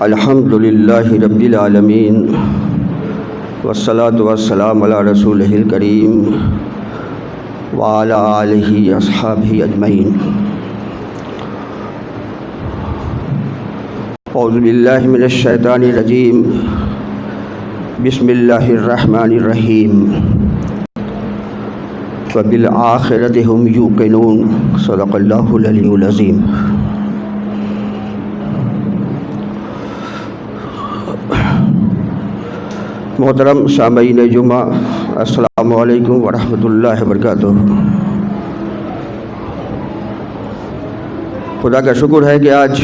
الحمدللہ رب العالمین والصلاة والسلام علی رسولہ الکریم وعلی آلہ اصحابہ اجمعین۔ اعوذ باللہ من الشیطان الرجیم، بسم اللہ الرحمن الرحیم، وبالآخرۃ ھم یوقنون، صدق اللہ العلی العظیم۔ محترم سامعین جمعہ، السلام علیکم ورحمۃ اللہ وبرکاتہ۔ خدا کا شکر ہے کہ آج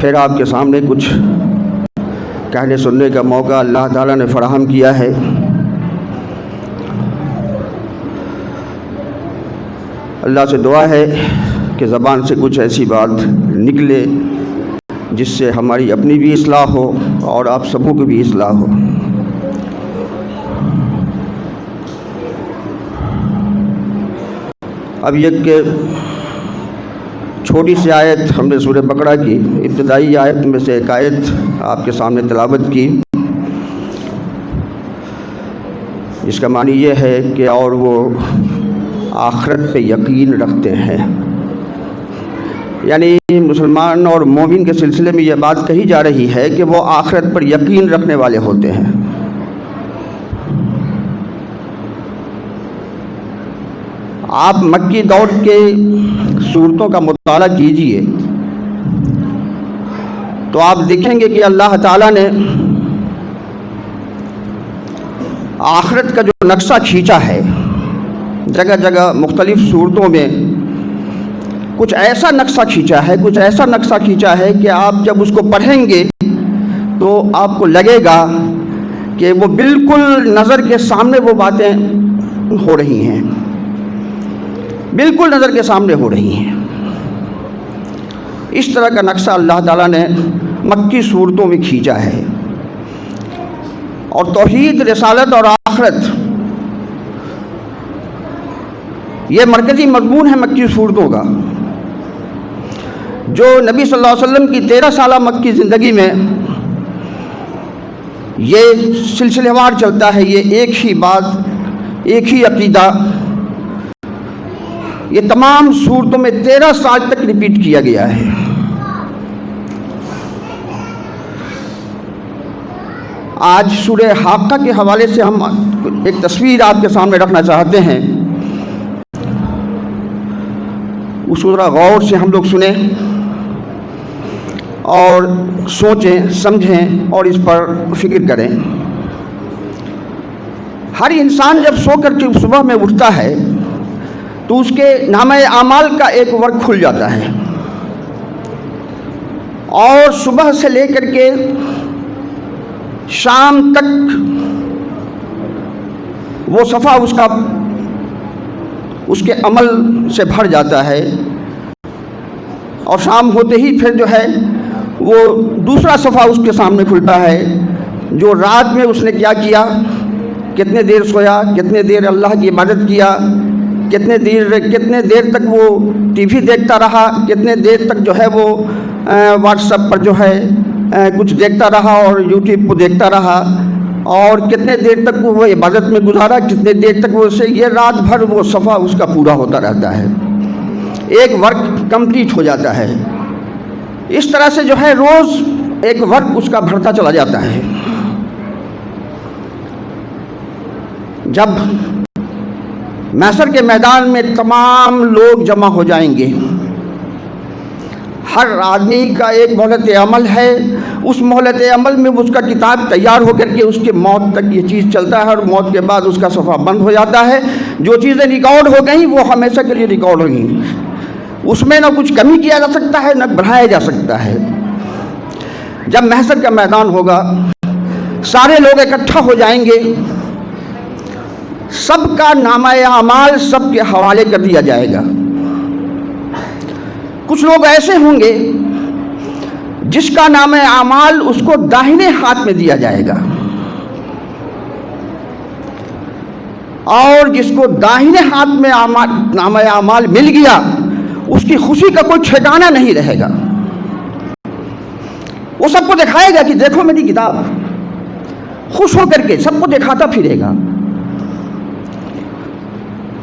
پھر آپ کے سامنے کچھ کہنے سننے کا موقع اللہ تعالیٰ نے فراہم کیا ہے۔ اللہ سے دعا ہے کہ زبان سے کچھ ایسی بات نکلے جس سے ہماری اپنی بھی اصلاح ہو اور آپ سبوں کی بھی اصلاح ہو۔ اب یہ کہ چھوٹی سی آیت ہم نے سورہ بقرہ کی ابتدائی آیت میں سے ایک آیت آپ کے سامنے تلاوت کی، جس کا معنی یہ ہے کہ اور وہ آخرت پہ یقین رکھتے ہیں، یعنی مسلمان اور مومن کے سلسلے میں یہ بات کہی جا رہی ہے کہ وہ آخرت پر یقین رکھنے والے ہوتے ہیں۔ آپ مکی دور کے صورتوں کا مطالعہ کیجئے تو آپ دیکھیں گے کہ اللہ تعالیٰ نے آخرت کا جو نقشہ کھینچا ہے جگہ جگہ مختلف صورتوں میں، کچھ ایسا نقشہ کھینچا ہے کہ آپ جب اس کو پڑھیں گے تو آپ کو لگے گا کہ وہ بالکل نظر کے سامنے وہ باتیں ہو رہی ہیں، بالکل نظر کے سامنے ہو رہی ہیں۔ اس طرح کا نقشہ اللہ تعالیٰ نے مکی صورتوں میں کھینچا ہے، اور توحید، رسالت اور آخرت یہ مرکزی مضمون ہے مکی صورتوں کا، جو نبی صلی اللہ علیہ وسلم کی 13 سالہ مکی زندگی میں یہ سلسلہ وار چلتا ہے۔ یہ ایک ہی بات، ایک ہی عقیدہ یہ تمام صورتوں میں 13 سال تک ریپیٹ کیا گیا ہے۔ آج سورہ حاقہ کے حوالے سے ہم ایک تصویر آپ کے سامنے رکھنا چاہتے ہیں، اس کو ذرا غور سے ہم لوگ سنیں اور سوچیں، سمجھیں اور اس پر فکر کریں۔ ہر انسان جب سو کر کے صبح میں اٹھتا ہے تو اس کے نامہ اعمال کا ایک ورق کھل جاتا ہے، اور صبح سے لے کر کے شام تک وہ صفحہ اس کے عمل سے بھر جاتا ہے، اور شام ہوتے ہی پھر جو ہے وہ دوسرا صفحہ اس کے سامنے کھلتا ہے، جو رات میں اس نے کیا کیا، کتنے دیر سویا، کتنے دیر اللہ کی عبادت کیا، کتنے دیر تک وہ ٹی وی دیکھتا رہا، کتنے دیر تک جو ہے وہ واٹس ایپ پر جو ہے کچھ دیکھتا رہا اور یوٹیوب کو دیکھتا رہا، اور کتنے دیر تک وہ عبادت میں گزارا، کتنے دیر تک وہ اسے یہ رات بھر وہ صفحہ اس کا پورا ہوتا رہتا ہے، ایک ورک کمپلیٹ ہو جاتا ہے۔ اس طرح سے جو ہے روز ایک ورک اس کا بڑھتا چلا جاتا ہے۔ جب محشر کے میدان میں تمام لوگ جمع ہو جائیں گے، ہر آدمی کا ایک مہلت عمل ہے، اس مہلت عمل میں اس کا کتاب تیار ہو کر کے اس کے موت تک یہ چیز چلتا ہے، اور موت کے بعد اس کا صفحہ بند ہو جاتا ہے۔ جو چیزیں ریکارڈ ہو گئیں وہ ہمیشہ کے لیے ریکارڈ ہو گئیں، اس میں نہ کچھ کمی کیا جا سکتا ہے نہ بڑھایا جا سکتا ہے۔ جب محشر کا میدان ہوگا، سارے لوگ اکٹھا ہو جائیں گے، سب کا نامہ اعمال سب کے حوالے کر دیا جائے گا۔ کچھ لوگ ایسے ہوں گے جس کا نامہ اعمال اس کو داہنے ہاتھ میں دیا جائے گا، اور جس کو داہنے ہاتھ میں نامہ اعمال مل گیا اس کی خوشی کا کوئی ٹھکانہ نہیں رہے گا۔ وہ سب کو دکھائے گا کہ دیکھو میری کتاب، خوش ہو کر کے سب کو دکھاتا پھرے گا۔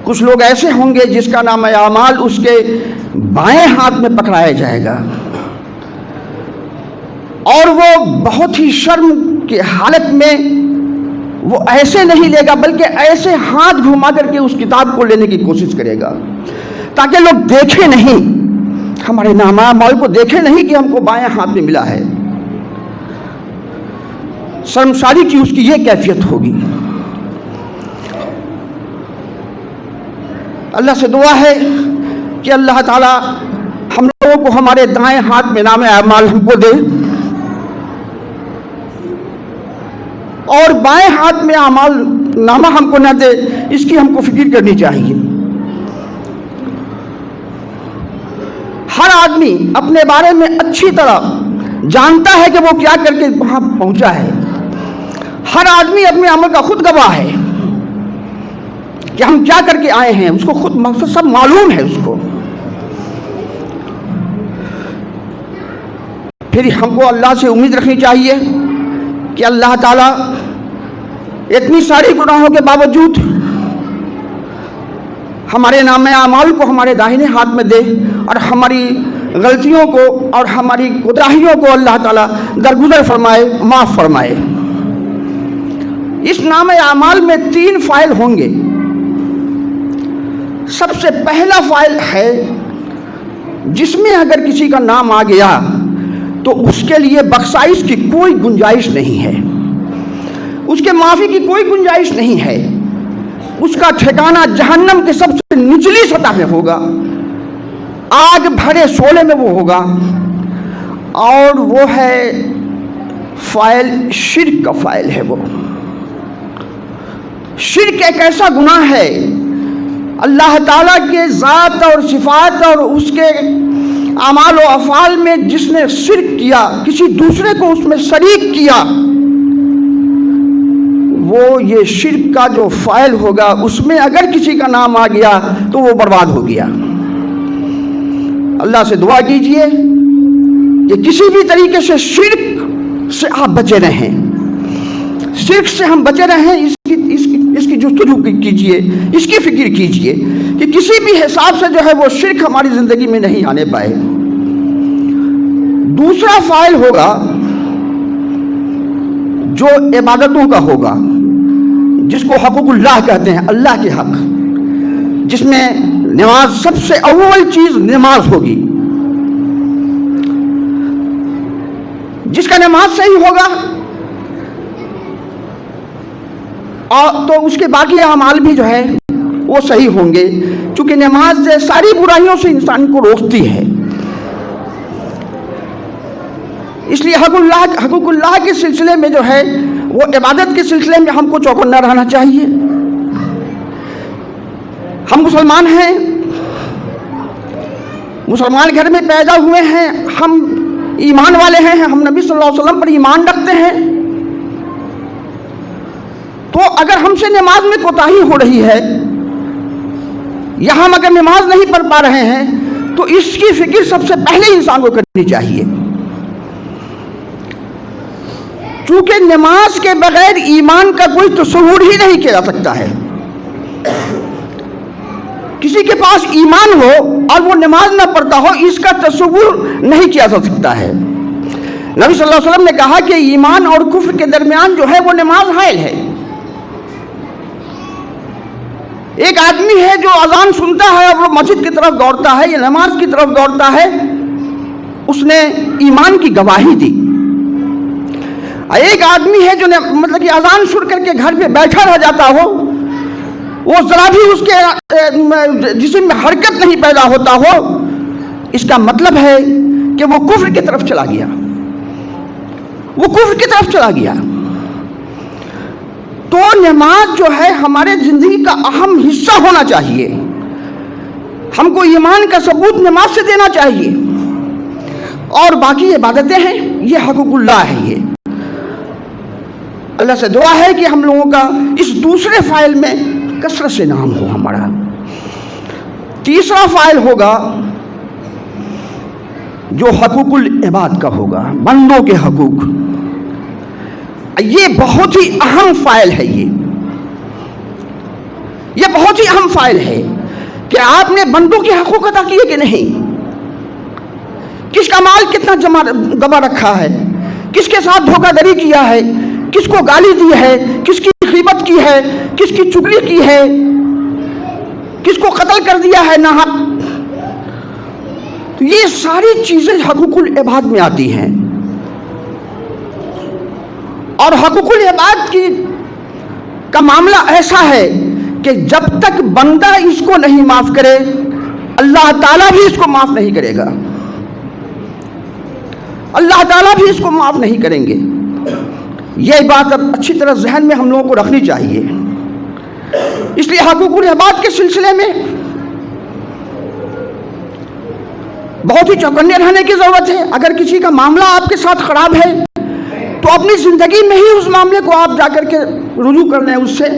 کچھ لوگ ایسے ہوں گے جس کا نام اعمال اس کے بائیں ہاتھ میں پکڑایا جائے گا، اور وہ بہت ہی شرم کی حالت میں وہ ایسے نہیں لے گا، بلکہ ایسے ہاتھ گھما کر کے اس کتاب کو لینے کی کوشش کرے گا تاکہ لوگ دیکھیں نہیں، ہمارے نامہ اعمال کو دیکھیں نہیں کہ ہم کو بائیں ہاتھ میں ملا ہے۔ شرمساری کی اس کی یہ کیفیت ہوگی۔ اللہ سے دعا ہے کہ اللہ تعالیٰ ہم لوگوں کو ہمارے دائیں ہاتھ میں نام اعمال ہم کو دے، اور بائیں ہاتھ میں اعمال نامہ ہم کو نہ دے، اس کی ہم کو فکر کرنی چاہیے۔ ہر آدمی اپنے بارے میں اچھی طرح جانتا ہے کہ وہ کیا کر کے وہاں پہنچا ہے۔ ہر آدمی اپنے عمل کا خود گواہ ہے کہ ہم کیا کر کے آئے ہیں، اس کو خود مقصد سب معلوم ہے اس کو۔ پھر ہم کو اللہ سے امید رکھنی چاہیے کہ اللہ تعالیٰ اتنی ساری گناہوں کے باوجود ہمارے نام اعمال کو ہمارے داہنے ہاتھ میں دے، اور ہماری غلطیوں کو اور ہماری کوتاہیوں کو اللہ تعالیٰ درگزر فرمائے، معاف فرمائے۔ اس نام اعمال میں 3 فائل ہوں گے۔ سب سے پہلا فائل ہے جس میں اگر کسی کا نام آ گیا تو اس کے لیے بخشائش کی کوئی گنجائش نہیں ہے، اس کے معافی کی کوئی گنجائش نہیں ہے۔ اس کا ٹھکانہ جہنم کے سب سے نچلی سطح میں ہوگا، آگ بھرے شعلے میں وہ ہوگا، اور وہ ہے فائل شرک کا فائل ہے۔ وہ شرک ایک ایسا گناہ ہے، اللہ تعالیٰ کے ذات اور صفات اور اس کے اعمال و افعال میں جس نے شرک کیا، کسی دوسرے کو اس میں شریک کیا، وہ یہ شرک کا جو فائل ہوگا اس میں اگر کسی کا نام آ گیا تو وہ برباد ہو گیا۔ اللہ سے دعا کیجئے کہ کسی بھی طریقے سے شرک سے آپ بچے رہیں، شرک سے ہم بچے رہیں، اس کی جستجو کیجئے، اس کی فکر کیجئے کہ کسی بھی حساب سے جو ہے وہ شرک ہماری زندگی میں نہیں آنے پائے۔ دوسرا فائل ہوگا جو عبادتوں کا ہوگا، جس کو حقوق اللہ کہتے ہیں، اللہ کے حق، جس میں نماز سب سے اول چیز نماز ہوگی۔ جس کا نماز صحیح ہوگا اور تو اس کے باقی اعمال بھی جو ہے وہ صحیح ہوں گے، چونکہ نماز ساری برائیوں سے انسان کو روکتی ہے۔ اس لیے حقوق اللہ کے سلسلے میں جو ہے وہ عبادت کے سلسلے میں ہم کو چوکنا رہنا چاہیے۔ ہم مسلمان ہیں، مسلمان گھر میں پیدا ہوئے ہیں، ہم ایمان والے ہیں، ہم نبی صلی اللہ علیہ وسلم پر ایمان رکھتے ہیں، تو اگر ہم سے نماز میں کوتاہی ہو رہی ہے یا ہم اگر نماز نہیں پڑھ پا رہے ہیں تو اس کی فکر سب سے پہلے انسان کو کرنی چاہیے، چونکہ نماز کے بغیر ایمان کا کوئی تصور ہی نہیں کیا جا سکتا ہے۔ کسی کے پاس ایمان ہو اور وہ نماز نہ پڑھتا ہو، اس کا تصور نہیں کیا جا سکتا ہے۔ نبی صلی اللہ علیہ وسلم نے کہا کہ ایمان اور کفر کے درمیان جو ہے وہ نماز حائل ہے۔ ایک آدمی ہے جو اذان سنتا ہے اور وہ مسجد کی طرف دوڑتا ہے یا نماز کی طرف دوڑتا ہے، اس نے ایمان کی گواہی دی۔ ایک آدمی ہے جو مطلب کہ اذان سن کر کے گھر پہ بیٹھا رہ جاتا ہو، وہ ذرا بھی اس کے جسم میں حرکت نہیں پیدا ہوتا ہو، اس کا مطلب ہے کہ وہ کفر کی طرف چلا گیا، وہ کفر کی طرف چلا گیا۔ تو نماز جو ہے ہمارے زندگی کا اہم حصہ ہونا چاہیے، ہم کو ایمان کا ثبوت نماز سے دینا چاہیے، اور باقی عبادتیں ہیں یہ حقوق اللہ ہے۔ یہ اللہ سے دعا ہے کہ ہم لوگوں کا اس دوسرے فائل میں کثرت سے نام ہو ہمارا۔ تیسرا فائل ہوگا جو حقوق العباد کا ہوگا، بندوں کے حقوق. یہ بہت ہی اہم فائل ہے. یہ بہت ہی اہم فائل ہے کہ آپ نے بندوں کے حقوق ادا کیے کہ نہیں. کس کا مال کتنا دبا رکھا ہے، کس کے ساتھ دھوکہ دھڑی کیا ہے، کس کو گالی دی ہے، کس کی غیبت کی ہے، کس کی چغلی کی ہے، کس کو قتل کر دیا ہے ناحق. تو یہ ساری چیزیں حقوق العباد میں آتی ہیں. اور حقوق العباد کا معاملہ ایسا ہے کہ جب تک بندہ اس کو نہیں معاف کرے، اللہ تعالیٰ بھی اس کو معاف نہیں کرے گا. اللہ تعالیٰ بھی اس کو معاف نہیں کریں گے. یہ بات اب اچھی طرح ذہن میں ہم لوگوں کو رکھنی چاہیے. اس لیے حقوق العباد کے سلسلے میں بہت ہی چوکنے رہنے کی ضرورت ہے. اگر کسی کا معاملہ آپ کے ساتھ خراب ہے تو اپنی زندگی میں ہی اس معاملے کو آپ جا کر کے رجوع کر لیں، اس سے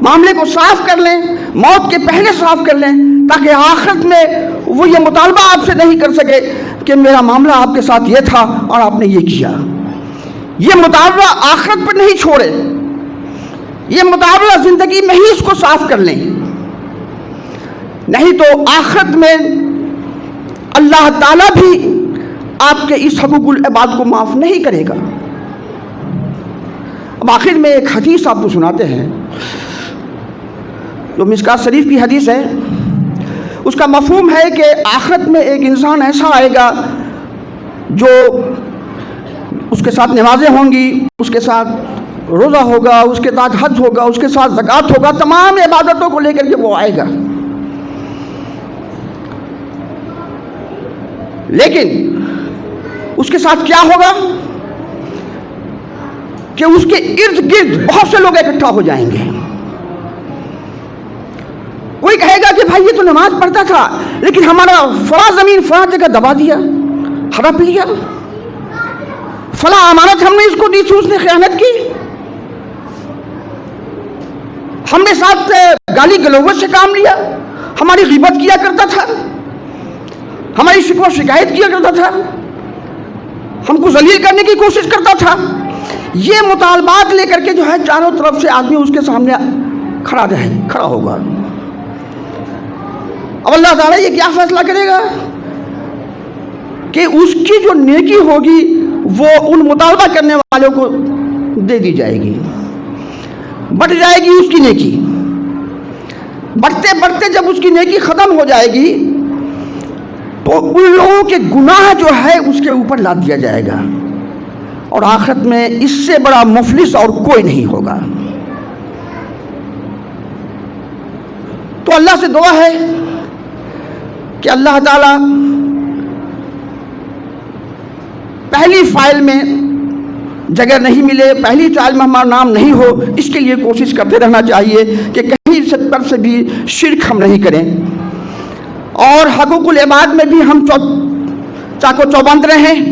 معاملے کو صاف کر لیں، موت کے پہلے صاف کر لیں، تاکہ آخرت میں وہ یہ مطالبہ آپ سے نہیں کر سکے کہ میرا معاملہ آپ کے ساتھ یہ تھا اور آپ نے یہ کیا. یہ مطالبہ آخرت پر نہیں چھوڑے، یہ مطالبہ زندگی میں ہی اس کو صاف کر لیں، نہیں تو آخرت میں اللہ تعالیٰ بھی آپ کے اس حقوق العباد کو معاف نہیں کرے گا. اب آخر میں ایک حدیث آپ کو سناتے ہیں جو مشکوٰۃ شریف کی حدیث ہے. اس کا مفہوم ہے کہ آخرت میں ایک انسان ایسا آئے گا جو اس کے ساتھ نمازیں ہوں گی، اس کے ساتھ روزہ ہوگا، اس کے ساتھ حج ہوگا، اس کے ساتھ زکوٰۃ ہوگا، تمام عبادتوں کو لے کر کے وہ آئے گا. لیکن اس کے ساتھ کیا ہوگا کہ اس کے ارد گرد بہت سے لوگ اکٹھا ہو جائیں گے. کوئی کہے گا کہ بھائی یہ تو نماز پڑھتا تھا لیکن ہمارا فلاں زمین فلاں جگہ دبا دیا، ہڑپ لیا، فلاں امانت ہم نے اس کو دی تھی، اس نے خیانت کی، ہم نے ساتھ گالی گلوچ سے کام لیا، ہماری غیبت کیا کرتا تھا، ہماری شکوہ شکایت کیا کرتا تھا، ہم کو ذلیل کرنے کی کوشش کرتا تھا. یہ مطالبات لے کر کے جو ہے چاروں طرف سے آدمی اس کے سامنے کھڑا ہوگا. اب اللہ تعالیٰ یہ کیا فیصلہ کرے گا کہ اس کی جو نیکی ہوگی وہ ان مطالبہ کرنے والوں کو دے دی جائے گی، بڑھ جائے گی اس کی نیکی. بڑھتے بڑھتے جب اس کی نیکی ختم ہو جائے گی تو ان لوگوں کے گناہ جو ہے اس کے اوپر لاد دیا جائے گا، اور آخرت میں اس سے بڑا مفلس اور کوئی نہیں ہوگا. تو اللہ سے دعا ہے کہ اللہ تعالیٰ پہلی فائل میں جگہ نہیں ملے، پہلی فائل میں ہمارا نام نہیں ہو، اس کے لیے کوشش کرتے رہنا چاہیے کہ کہیں سے طرف سے بھی شرک ہم نہیں کریں، اور حقوق العباد میں بھی ہم چاکو چوبند رہیں،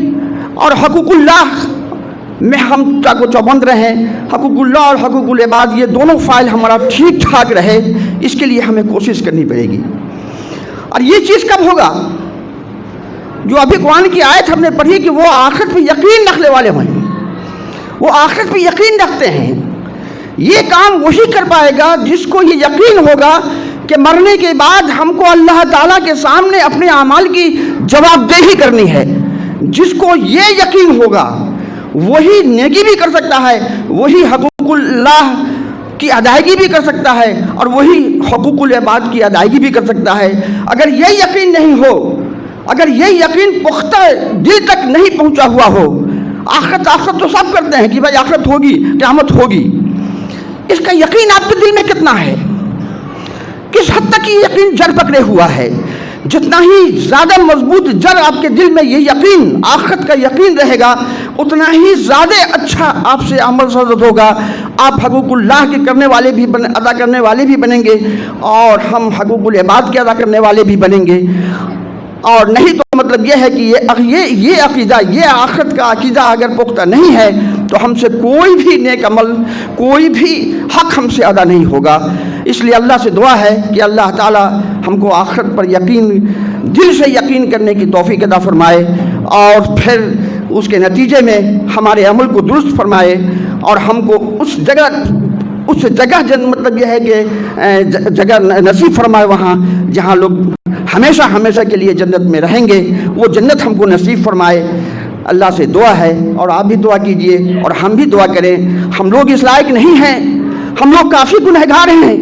اور حقوق اللہ میں ہم چاکو چوبند رہیں. حقوق اللہ اور حقوق العباد یہ دونوں فائل ہمارا ٹھیک ٹھاک رہے، اس کے لیے ہمیں کوشش کرنی پڑے گی. اور یہ چیز کب ہوگا؟ جو ابھی قرآن کی آیت ہم نے پڑھی کہ وہ آخرت پہ یقین رکھنے والے ہیں، وہ آخرت پہ یقین رکھتے ہیں. یہ کام وہی کر پائے گا جس کو یہ یقین ہوگا کہ مرنے کے بعد ہم کو اللہ تعالیٰ کے سامنے اپنے اعمال کی جواب دہی کرنی ہے. جس کو یہ یقین ہوگا وہی نیکی بھی کر سکتا ہے، وہی حقوق اللہ کی ادائیگی بھی کر سکتا ہے، اور وہی حقوق العباد کی ادائیگی بھی کر سکتا ہے. اگر یہ یقین نہیں ہو، اگر یہ یقین پختہ دل تک نہیں پہنچا ہوا ہو، آخرت تو سب کرتے ہیں کہ بھائی آخرت ہوگی، قیامت ہوگی، اس کا یقین آپ کے دل میں کتنا ہے؟ کس حد تک یہ یقین جڑ پکڑے ہوا ہے؟ جتنا ہی زیادہ مضبوط جڑ آپ کے دل میں یہ یقین، آخرت کا یقین رہے گا، اتنا ہی زیادہ اچھا آپ سے عمل صدت ہوگا. آپ حقوق اللہ کے کرنے والے بھی ادا کرنے والے بھی بنیں گے، اور ہم حقوق العباد کے ادا کرنے والے بھی بنیں گے. اور نہیں تو مطلب یہ ہے کہ یہ عقیدہ، یہ آخرت کا عقیدہ اگر پختہ نہیں ہے تو ہم سے کوئی بھی نیک عمل، کوئی بھی حق ہم سے ادا نہیں ہوگا. اس لیے اللہ سے دعا ہے کہ اللہ تعالی ہم کو آخرت پر یقین، دل سے یقین کرنے کی توفیق عطا فرمائے. اور پھر اس کے نتیجے میں ہمارے عمل کو درست فرمائے اور ہم کو اس جگہ مطلب یہ ہے کہ جگہ نصیب فرمائے وہاں جہاں لوگ ہمیشہ کے لیے جنت میں رہیں گے، وہ جنت ہم کو نصیب فرمائے۔ اللہ سے دعا ہے اور آپ بھی دعا کیجئے اور ہم بھی دعا کریں۔ ہم لوگ اس لائق نہیں ہیں، ہم لوگ کافی گنہگار ہیں۔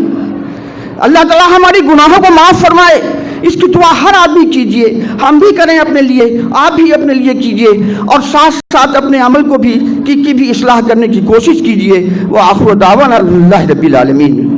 اللہ تعالیٰ ہماری گناہوں کو معاف فرمائے، اس کی دعا ہر آدمی کیجئے، ہم بھی کریں اپنے لیے، آپ بھی اپنے لیے کیجئے اور ساتھ ساتھ اپنے عمل کو بھی کی بھی اصلاح کرنے کی کوشش کیجئے۔ وآخر دعوانا الحمدللہ رب العالمین۔